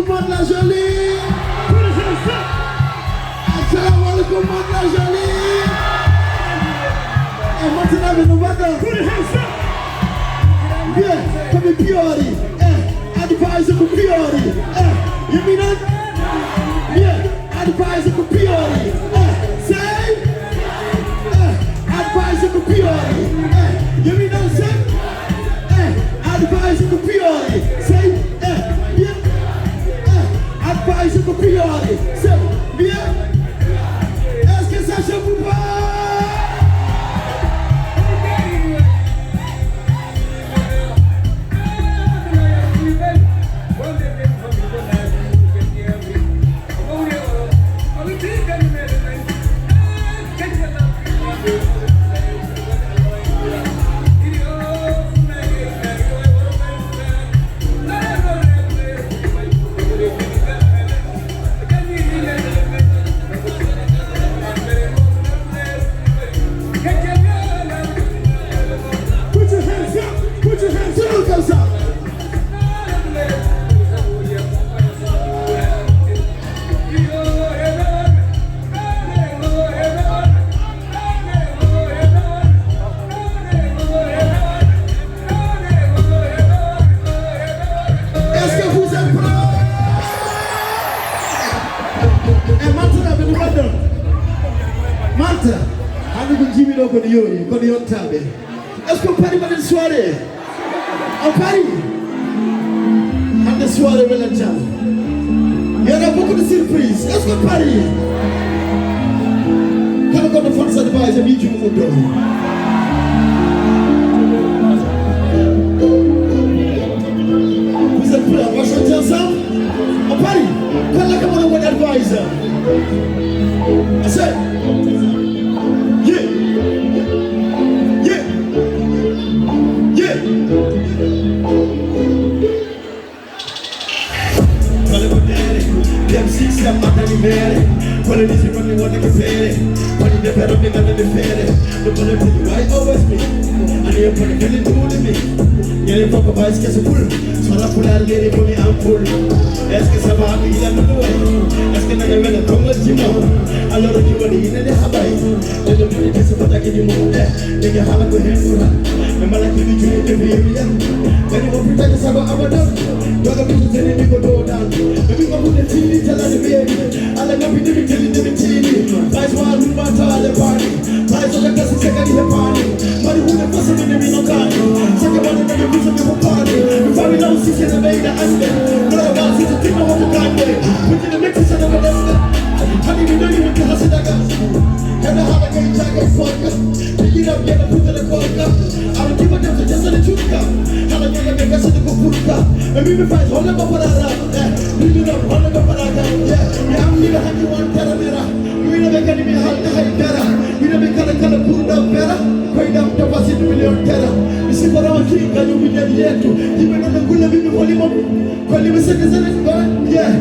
monde la jolie. Assalamu alaikum monde la jolie. Et maintenant nous vendons. Bien, comme Piori. Advisor for Piori. You mean that? Yeah, advisor for Piori. Say. Advisor for Piori. You mean that, say? Advisor for Piori. Say. Yeah. Advisor for Piori. Say. Bien. Est-ce que ça chauffe ou pas? Est-ce qu'on parie pour une soirée? On parie? À des soirées relançantes. Il y aura beaucoup de surprises. Est-ce qu'on parie? Quand on compte France Advice, j'ai mis du monde. Vous êtes prêts? On va chanter ensemble? On parie? Quand la caméra va advisor. I said, yeah. Six I'm not any man. When it is you only want to compare it. When you never me gonna defend it. The bullet to you, I always me. And you're putting feeling to me. You're in proper vice, get a pull. So I pull out lady for me, I'm full. Ask us about me, I'm the way. Ask another man to come with you know. I love you when you in the Hawaii. Let them put it as a product in your mood. They can have a good hand for that. And my life will be doing the baby. When you want to pretend it's about our dog. You're going to be telling me go down. Maybe go put the TV, tell her the baby. I like to be telling the TV. Vice one, we want to all the party. Vice on the class, second in the party. Money who the first in the middle card. Second one, and then you put some people party. Before we know, she's in the way that I spend. Not about she's a thing of what you can't get. Put in the mix, and I'm a left. Honey, we don't even have a gas. And I have a game jacket for you. Pick it up, get a put in the corner. I will give it them to just on the truth. How I get a mess of the Kupuka. And we will fight all of our we do not all of our yeah, I'm never had you one Taramera. We never get me a high better. We never got a color pulled down better. Quite down to pass it million terror. You see what I'm saying, can you be there yet to? Even on the good of the holy mom. Call him a citizen, yeah.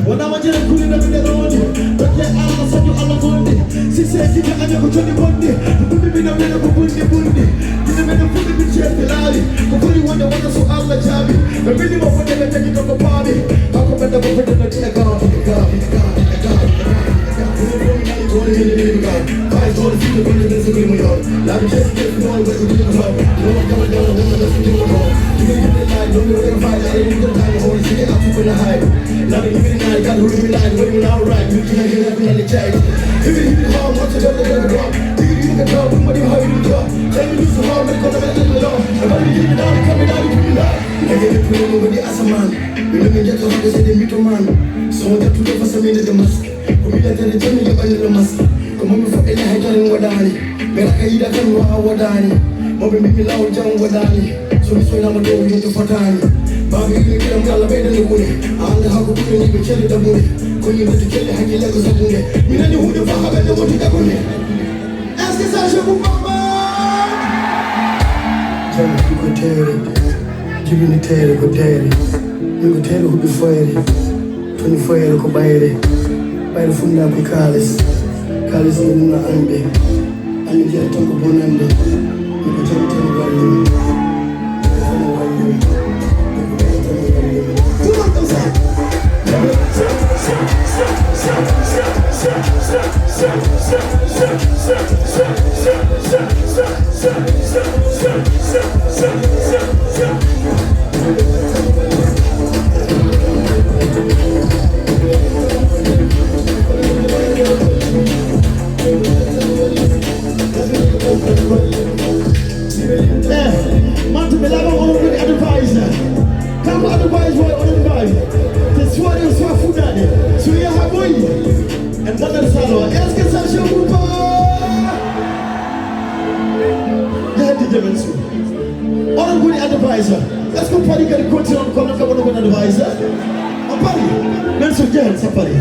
When I'm a general cooling up in the road, but yeah, I'll send you all of Monday. She said, you can have a good Monday. You put me in a minute of Bundy. You never put me in chair, the lally. You put you on the water, so I'll let you. The minimum for them, take it on the party. How come I never put it in the car? I told you to put it in the room. Let me just get the one with the room. No one coming down, no one doesn't do it all. You can get the light, no one can find it. I didn't get the time, I want to see it up to the high. Now you give me the night, got to read me line, waiting out right. You can't get up in the check. If you hit the hard, watch it up, they're gonna drop. You can tell me what you how you do. Tell me do some hard, but come and let me know. I'm going to get it down, coming down, you can die. I get it put over the ass man. You let me get to the city, meet a man. So I got to go for some minute the mask. Come here, tell the Johnny, you're under the mask. Come on, before any high turn Wadani. Melakaida can go Wadani. Bobby make me loud, John Wadani. So this way I'm going to Fatani. Bobby, you get a galabed in the wood. I'm the Haku, you can tell the wood. When you get to kill the Haki Legos of the day. You know who the fuck have what you got on it. Ask us, I should mama. Tell me, you could tell it. Give me the tail, you could tell it. You could tell who the fire. 24 years ago, buy the food now, because Kalis in the Ambe. And you get a talk upon them. You could tell me what you party can continue on come and advise. A party. Men so jealous a party.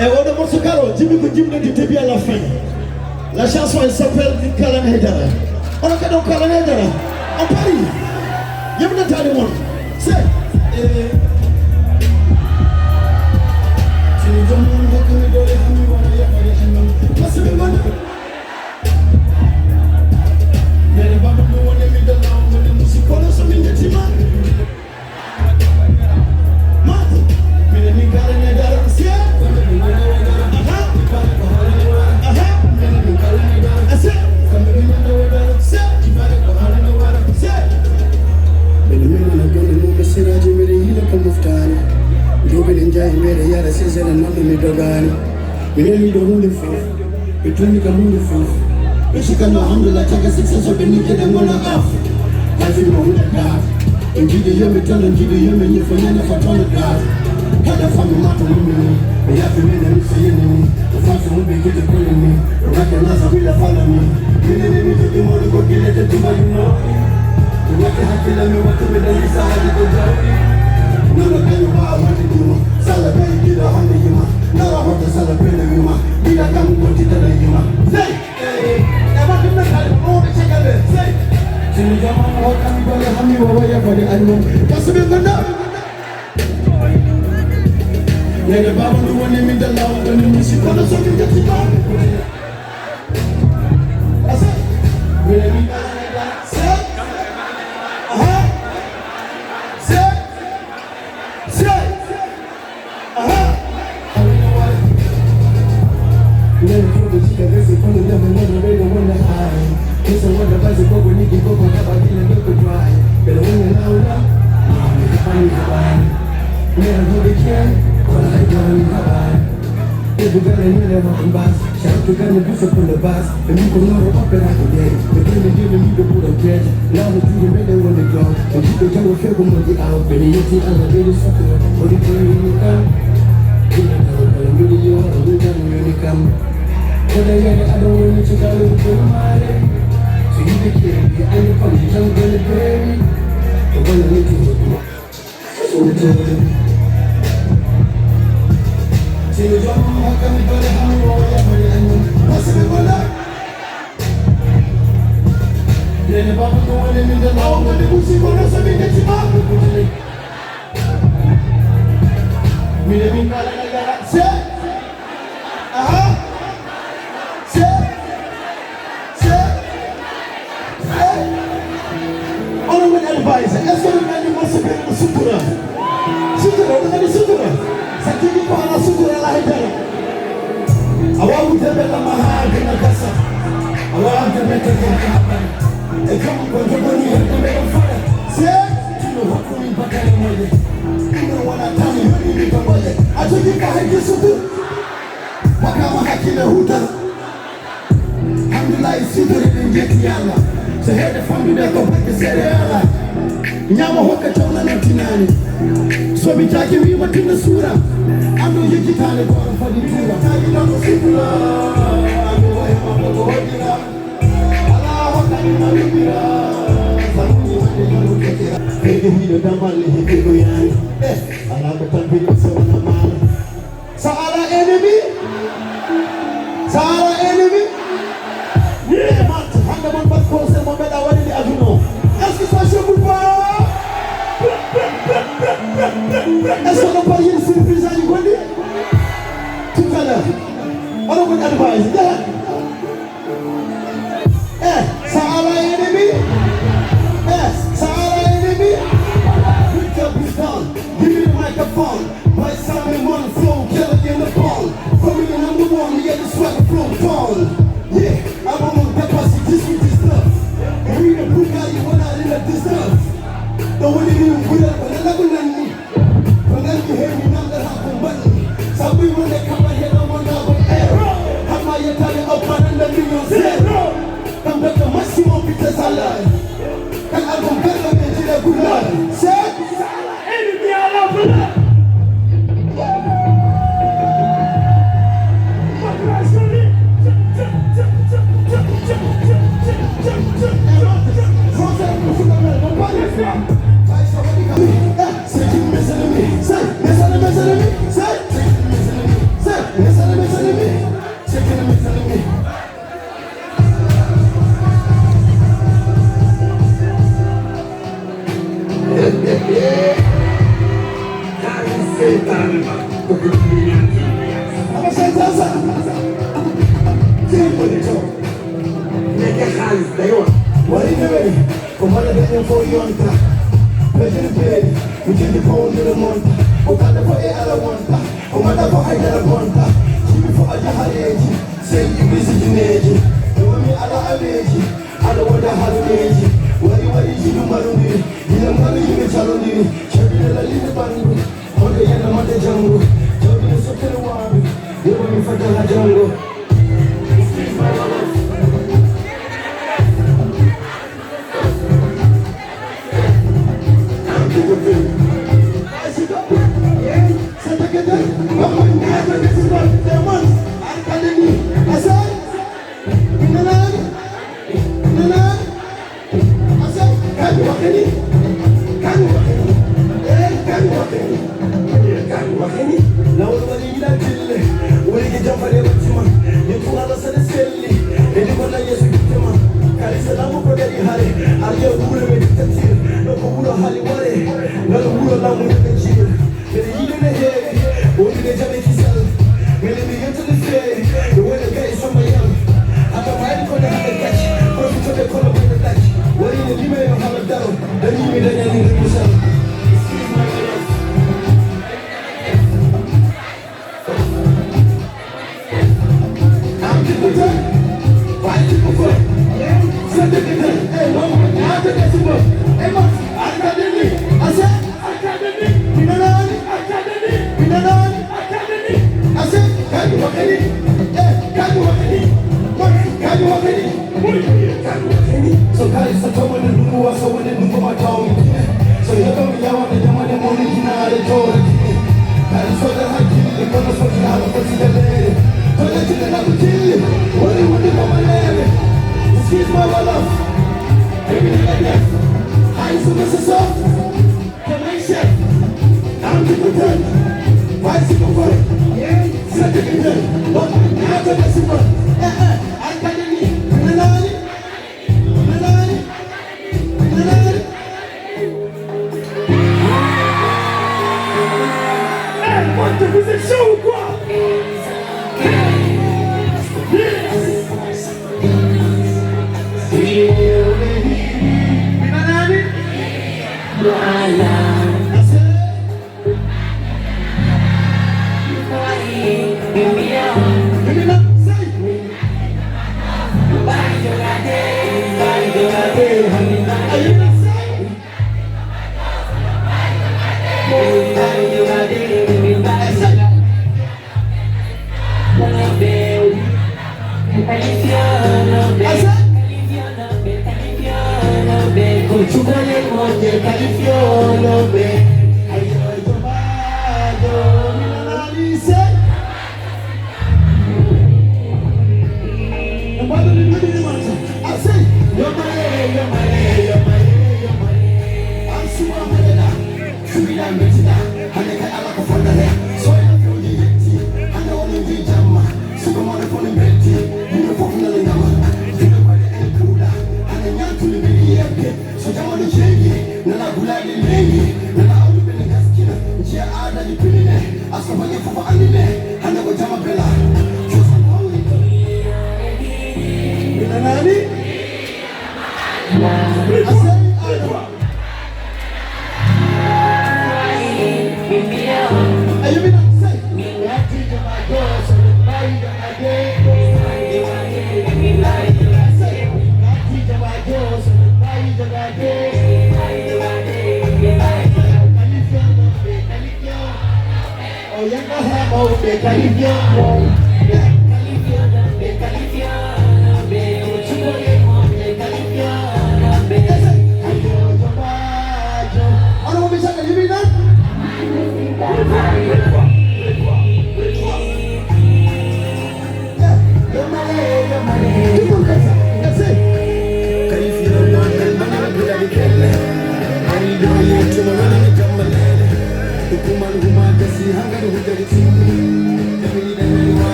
Et on a mon caro, Jimmy could give me the TV à la fin. La chanson elle s'appelle Kalan Hedara. On a fait donc Kalan Hedara. A party. You haven't done one. Say. Minemi do hunde fu, between the hunde fu. Bishika no alhamdulillah, take a success of the naked and one off. I feel more than that. Indeed, the young tell and give the young you for any for ton of God. Had a family matter with me, we have to win and see me. The fact will be good to pull me, recognize a will follow me. You didn't need to do more to go get it to my know. You want to have to let me what to be the least I had to go down. No, no, no, I want to do. Celebrate, get a hundred you. No, I want to celebrate you. Be a come go to the you. Say, I want to make a move to check it. Say, to the German, what can you go to me over for the animal? Possibly the no. Let the Bible do one name in the law when the music on the song gets it on. I said, really? Say, it's a wonder bicycle when you go back up and look dry. But when you're louder, you can find the line. Never know they can, but I don't have. If you got a new level bus, shout to get a boost up on the bus, and you can know up and out today. The game is giving me the put of bread. Now the two men on the ground, and people can feel from the out, but you see on the baby sucker, what you doing when you come? You know, really you are a little when you come. But I don't want you to go to my day. So you can kill me, and you're funny, I'm gonna bury me. But when I look at you, so we told him. See the drama, how come we got a hammer or whatever, and what's the one up? Then the Baba go in the law, when the Bushi go to something that's about to put it. Me, the big man, say, est-ce que le mec va se faire sutura? Sutura, on a dit sutura. Ça qui dit quoi la sutura la hedera? Awa utebe la mahali na kasa. Awa utebe kwa hapa. E kama kwa jabani utebe kwa fara. Sie, tuno hukumi mpaka ni moja. Kuna wanatani huni ni pamoja. Atuki kahiki sutura. Paka mahaki na huta. Alhamdulillah sutura ni njeti yanga. So here the family that go back to Sierra. Nyama hoka chona na tinani. So bitaki wima tina sura. Ando yiki tane kwa mfaditura. Tagi na kusipula. Ando wa yama mogo hodina. Ala hoka ni malubira. Samuni wande na luketira. Hege hilo damali hekego yani. Ala betambili sewa na mala. Saala enemy. Saala enemy. Yeah, man. Hanga man bat kose mo beda wali di aduno. Est-ce que ça chauffe ou pas? Est-ce qu'on n'a pas eu une surprise à Yugoli? Tout à l'heure. On a une advice. Eh, ça a l'ennemi? Eh, ça a l'ennemi? Put your beat down. Give me the microphone. By Simon one flow, kill it in the phone. For me, number one, we get the swagger flow phone. Yeah, I'm on the capacity, this with this stuff. Read a book out, you wanna read this stuff. Don't want to do it, but I'm not gonna need. But then you hear me, now that happen, but so we want to come here, no one now with air. How am I telling up and then you zero? Come back to my Simon because I lie. And I'm going to better than the good lie. Say, enemy, I love it. Français,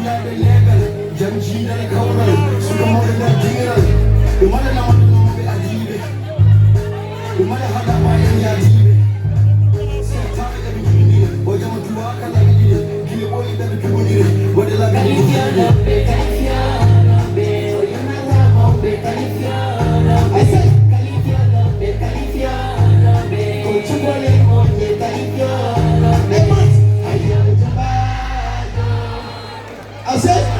na the level, Janji na the corner, Sukamore na dinner. The mother na want to know me adibe. The mother had a mind ya adibe. Say time every minute, boy I'm to walk and like it. Kill boy that the people need. What the like it. I said I said